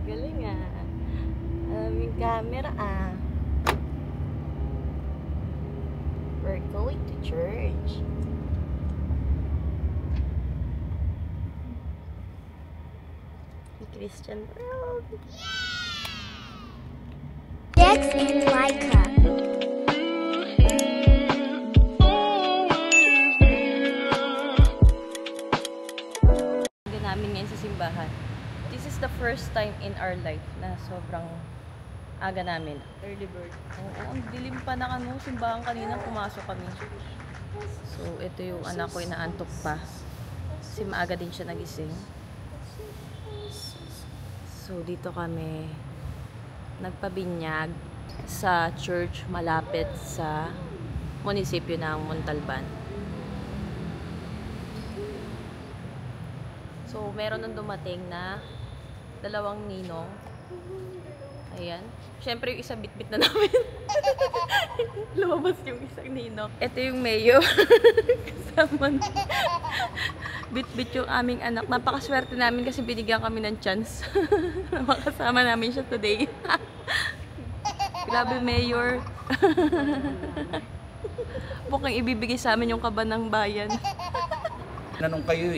Galing ah. Aming camera ah. We're going to church. Christian World. Dex and Laika. Namin ngayon sa simbahan. This is the first time in our life na sobrang aga namin. Early bird. Ang dilim pa na simbahan kanina, pumasok kami. So, ito yung anak ko, inaantok pa. Kasi maaga din siya nagising. So, dito kami nagpabinyag sa church malapit sa munisipyo ng Montalban. So, meron nung dumating na 2 ninong. Ayan. Siyempre, yung isa bit-bit na namin. Lumabas yung isang ninong. Ito yung mayor. Kasama na. Bit-bit yung aming anak. Napakaswerte namin kasi binigyan kami ng chance. Makasama namin siya today. Grabe, mayor. Mukhang ibibigay sa amin yung kaba ng bayan. Nanong kayo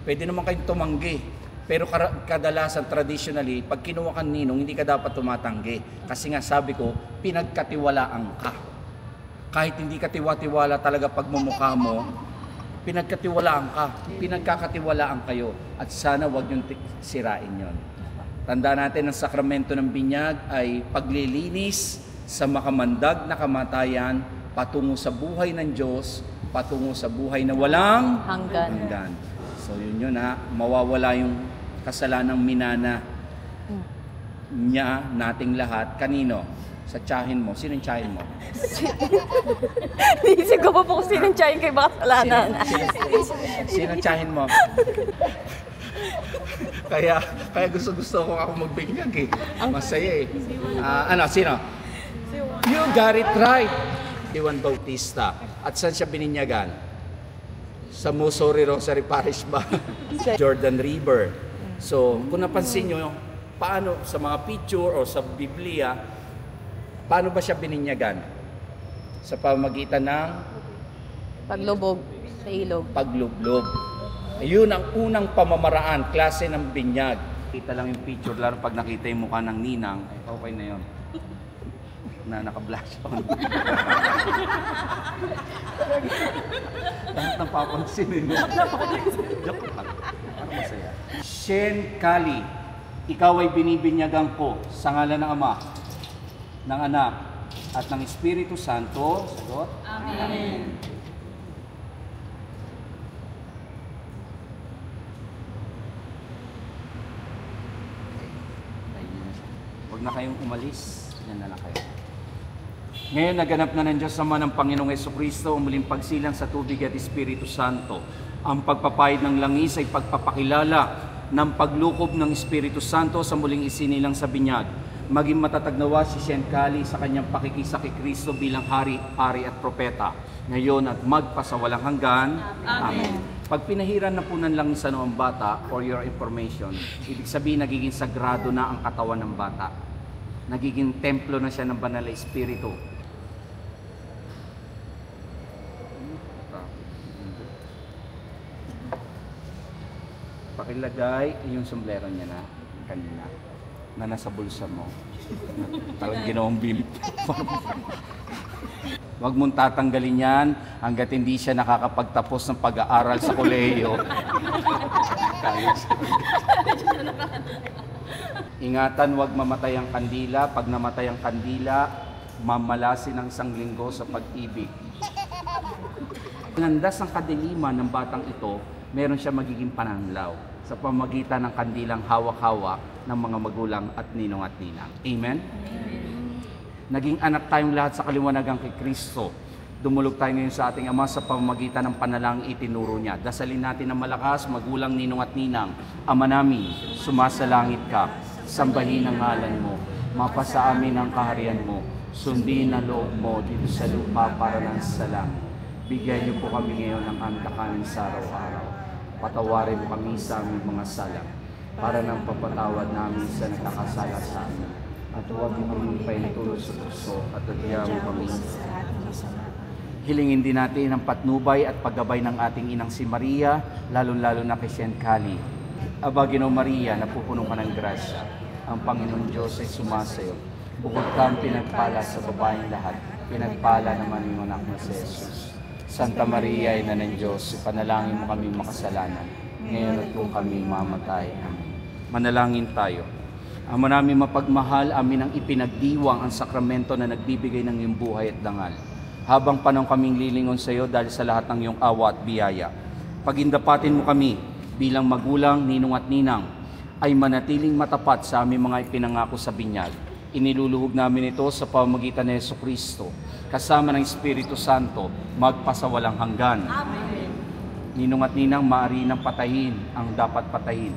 pwede naman kayong tumanggi. Pero kadalasan, traditionally, pag kinuha ka ninong, hindi ka dapat tumatanggi. Kasi nga sabi ko, pinagkatiwalaan ka. Kahit hindi ka tiwa-tiwala talaga pagmumukha mo, pinagkatiwalaan ka. Pinagkakatiwalaan kayo. At sana wag niyong sirain yon. Tandaan natin, ang sakramento ng binyag ay paglilinis sa makamandag na kamatayan patungo sa buhay ng Diyos, patungo sa buhay na walang hanggan. So yun mawawala yung kasalanang minana niya nating lahat. Kanino? Sa tiyahin mo. Sinong tiyahin mo? Isip ko pa po kung sinong tiyahin kay baka kasalanan. Sinong tiyahin mo? Kaya gusto ko ako magbinyag Masaya sino? You got it right. Juan Bautista. At saan siya bininyagan? Sa Musori Rosary Parish ba? Jordan River. So, kung napansin nyo, paano sa mga picture o sa Biblia, paano ba siya bininyagan? Sa pamamagitan ng paglubog sa ilog. Paglublob. Ayun ang unang pamamaraan, klase ng binyag. Kita lang yung picture, lalo pag nakita yung mukha ng ninang, okay na yun. Na naka-blush on. Lahat ng papansin Joke lang. Parang masaya. Shen Kali, ikaw ay binibinyagan ko sa ngalan ng Ama, ng Anak, at ng Espiritu Santo. Sagot? Amen. Huwag na kayong umalis. Yan na lang kayo. Ngayon, naganap na ng Diyos Ama ng Panginoong Jesucristo ang muling pagsilang sa tubig at Espiritu Santo. Ang pagpapahid ng langis ay pagpapakilala ng paglukob ng Espiritu Santo sa muling isinilang sa binyag. Maging matatag nawa si Shen Kali sa kanyang pakikisa kay Kristo bilang hari, ari at propeta. Ngayon at magpasawalang hanggan. Amen. Pag pinahiran na po ng langis ang bata, for your information, ibig sabihin nagiging sagrado na ang katawan ng bata. Nagiging templo na siya ng banal na Espiritu. Pakilagay yung sombrero niya na kanina na nasa bulsa mo. Parang ginawang bimp. Huwag mong tatanggalin yan hanggat hindi siya nakakapagtapos ng pag-aaral sa kolehiyo. Ingatan, huwag mamatay ang kandila. Pag namatay ang kandila, mamalasin ang isang linggo sa pag-ibig. Landas ng kadiliman ng batang ito, meron siya magiging pananglaw sa pamagitan ng kandilang hawak-hawak ng mga magulang at ninong at ninang. Amen? Naging anak tayong lahat sa kaliwanagan kay Kristo. Dumulog tayo ngayon sa ating Ama sa pamamagitan ng panalangin itinuro niya. Dasalin natin ng malakas, magulang, ninong at ninang. Ama namin, sumasalangit ka, sambahin ang ngalan mo, mapasa amin ang kaharian mo, sundin ang loob mo dito sa lupa para ng sa langit. Bigyan niyo po kami ngayon ng aming kakanin sa araw-araw. Patawarin mo kami sa aming mga sala. para ng papatawad namin sa nagkakasala sa amin. At huwag mo kami painutulot sa puso at agyaw kami. Hilingin din natin ang patnubay at paggabay ng ating inang si Maria, lalo-lalo na kay Saint Cali. Aba, Ginoo Maria, napupuno ka ng grasya. Ang Panginoon Diyos ay sumasayo. Bukod kang pinagpala sa babaeng lahat, pinagpala naman yung anak mo si Jesus. Santa Maria, Ina ng Diyos, ipanalangin mo kami makasalanan, ngayon at kung kami mamatay. Amen. Manalangin tayo. Ama namin mapagmahal, amin ang ipinagdiwang ang sakramento na nagbibigay ng iyong buhay at dangal. Habang panahon kaming lilingon sa iyo dahil sa lahat ng iyong awa at biyaya. Pagindapatin mo kami bilang magulang, ninong at ninang, ay manatiling matapat sa aming mga ipinangako sa binyag. Iniluluhog namin ito sa pamamagitan ni Jesucristo, kasama ng Espiritu Santo, magpasawalang hanggan. Amen. Ninong at ninang, maaari nang patayin ang dapat patayin.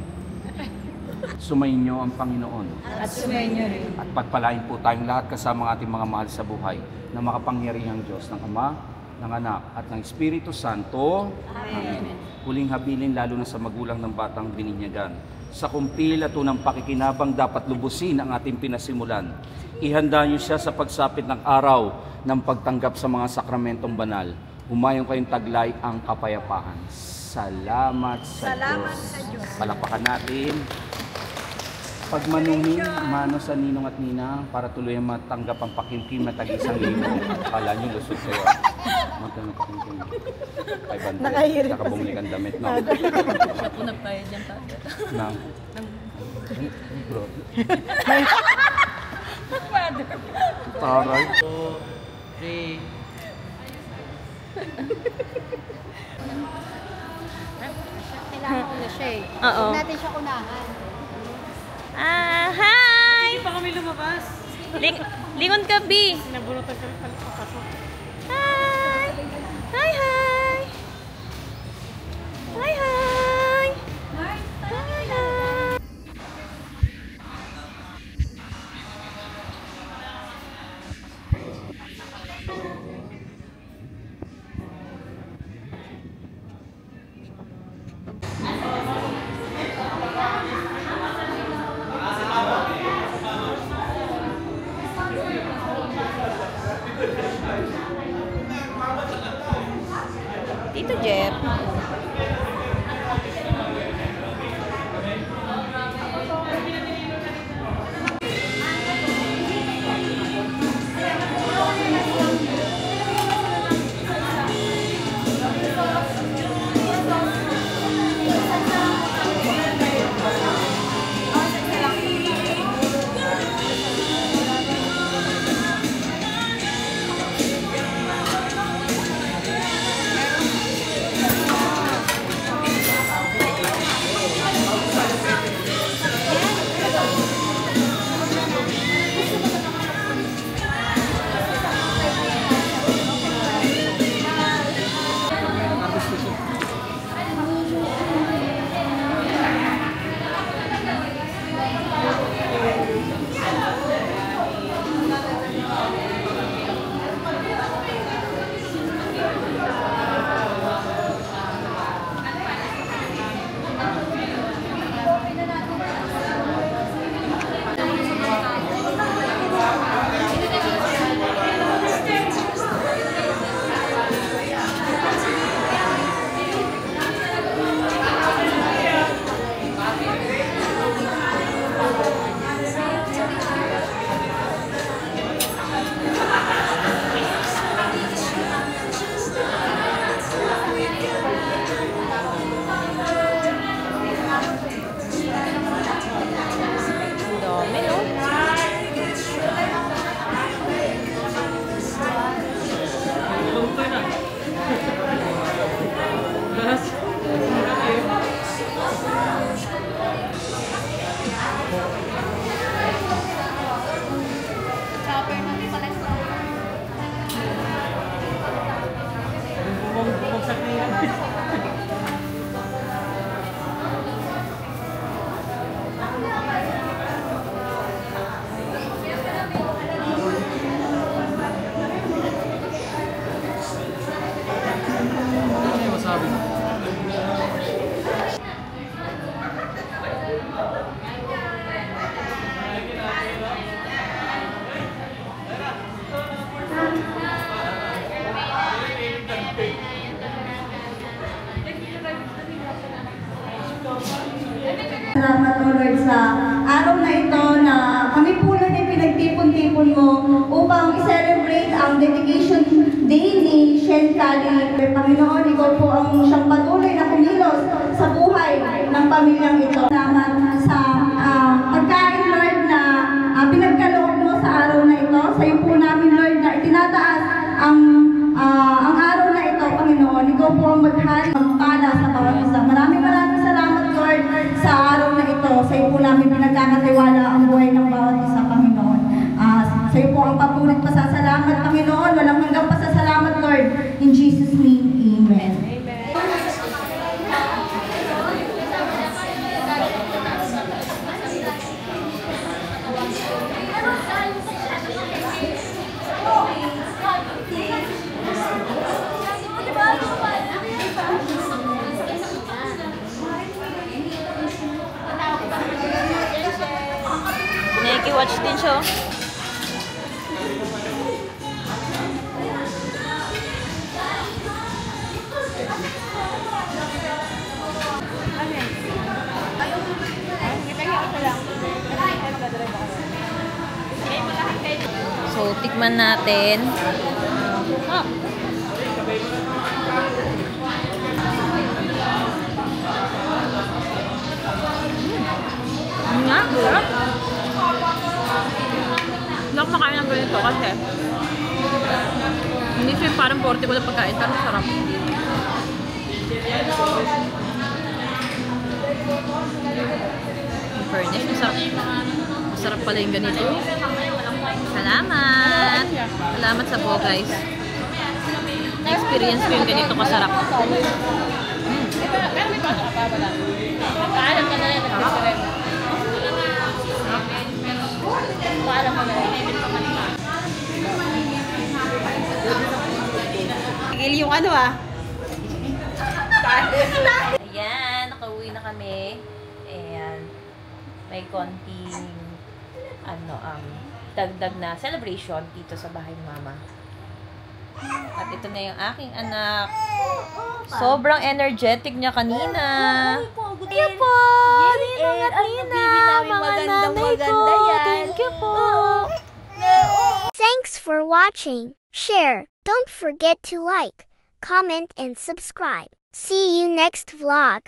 Sumainyo ang Panginoon. At sumainyo rin. At pagpalain po tayong lahat kasama ng ating mga mahal sa buhay na makapangyarihang Diyos ng Ama, ng Anak, at ng Espiritu Santo. Amen. Huling habilin lalo na sa magulang ng batang bininyagan. Sa kumpil at unang pakikinabang dapat lubusin ang ating pinasimulan. Ihanda niyo siya sa pagsapit ng araw ng pagtanggap sa mga sakramentong banal. Humayong kayong taglay ang kapayapaan. Salamat sa Diyos. Palapakan natin. Pagmanungin, mano sa ninong at ninang para tuluyang matanggap ang pakimkim na tag-isang libo. Kala nyo, lusot kayo. Magkano pakimkim? 500. Saka bumili kang damit, no? Punap tayo dyan, Father. Nang? Bro. Father. Taray. 3. Kailangan ko na siya eh. Oo. Huwag natin siya unahan. Hi! Hindi pa kami lumabas. Lingon ka, B. Nabunutan kami papasok. Hi! Hi, hi! Hi, hi! Hi, hi! Tito Jeff. Salamat, O Lord, sa araw na ito na kami po, Lord, ay pinagtipon-tipon mo upang i-celebrate ang dedication day ni Shen Kali. Panginoon, ikaw po ang siyang patuloy na kumilos sa buhay ng pamilyang ito. Salamat sa pagkain, Lord, na pinagkaloob mo sa araw na ito. Sa iyo po namin, Lord, na itinataas ang araw na ito, Panginoon. Ikaw po ang maghari, magpala sa bawat isa. Maraming salamat, Lord, sa araw na ito. Sa iyo po namin pinagkakatiwala ang buhay ng bawat isa, Panginoon. Sa iyo po ang papulit pasasalamat, Panginoon. Walang hanggang pasasalamat, Lord. In Jesus' name, Amen. Naki-watch din siya. Oh. So, tikman natin. Nga, sarap. Hindi ako makain ng ganito kasi hindi siya parang portable na pagkain, pero sarap. In fairness, masarap. Masarap pala yung ganito. Salamat! Salamat sa po, guys. Na-experience ko yung ganito kasarap. Pero may pasok ka pa, wala. Magkaalam ka na yan, nag-different. Magkaalam ka na yan, Tigil yung ano Ayan, nakauwi na kami. Ayan. May konting dagdag na celebration dito sa bahay ni Mama. At ito na yung aking anak. Sobrang energetic niya kanina. Thank you po! Ninong at Nina! Mga nanay ko! Thank you po! Thanks for watching. Share. Don't forget to like, comment, and subscribe. See you next vlog.